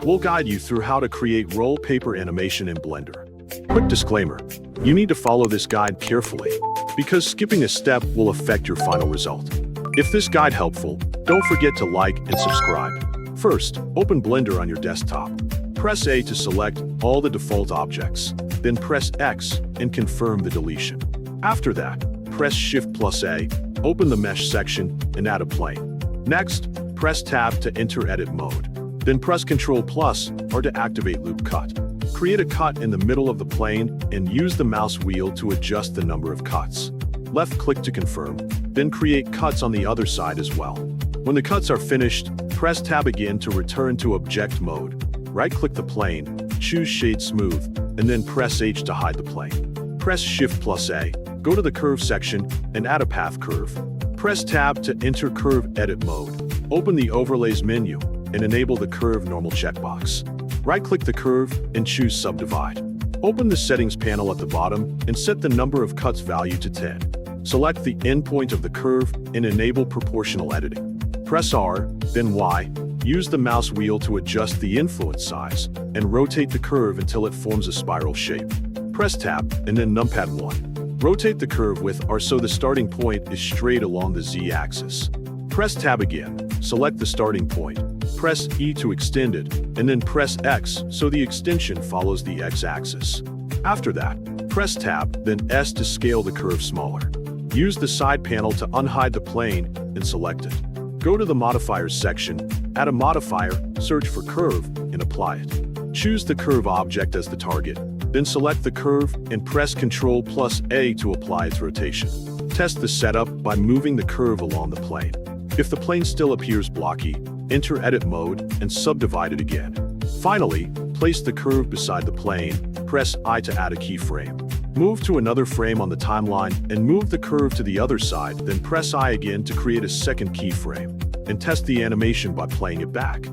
We'll guide you through how to create roll paper animation in Blender. Quick disclaimer, you need to follow this guide carefully, because skipping a step will affect your final result. If this guide helpful, don't forget to like and subscribe. First, open Blender on your desktop. Press A to select all the default objects, then press X and confirm the deletion. After that, press Shift+A, open the mesh section and add a plane. Next, press Tab to enter edit mode. Then press Ctrl+ or to activate loop cut. Create a cut in the middle of the plane and use the mouse wheel to adjust the number of cuts. Left-click to confirm, then create cuts on the other side as well. When the cuts are finished, press Tab again to return to object mode. Right-click the plane, choose Shade Smooth, and then press H to hide the plane. Press Shift+A, go to the curve section, and add a path curve. Press Tab to enter curve edit mode. Open the Overlays menu, and enable the Curve Normal checkbox. Right-click the curve and choose Subdivide. Open the Settings panel at the bottom and set the number of cuts value to 10. Select the endpoint of the curve and enable proportional editing. Press R, then Y. Use the mouse wheel to adjust the influence size and rotate the curve until it forms a spiral shape. Press Tab and then numpad 1. Rotate the curve with R so the starting point is straight along the Z-axis. Press Tab again, select the starting point. Press E to extend it, and then press X so the extension follows the X-axis. After that, press Tab, then S to scale the curve smaller. Use the side panel to unhide the plane and select it. Go to the Modifiers section, add a modifier, search for Curve, and apply it. Choose the curve object as the target, then select the curve and press Ctrl+A to apply its rotation. Test the setup by moving the curve along the plane. If the plane still appears blocky, enter edit mode and subdivide it again. Finally, place the curve beside the plane, press I to add a keyframe. Move to another frame on the timeline and move the curve to the other side, then press I again to create a second keyframe, and test the animation by playing it back.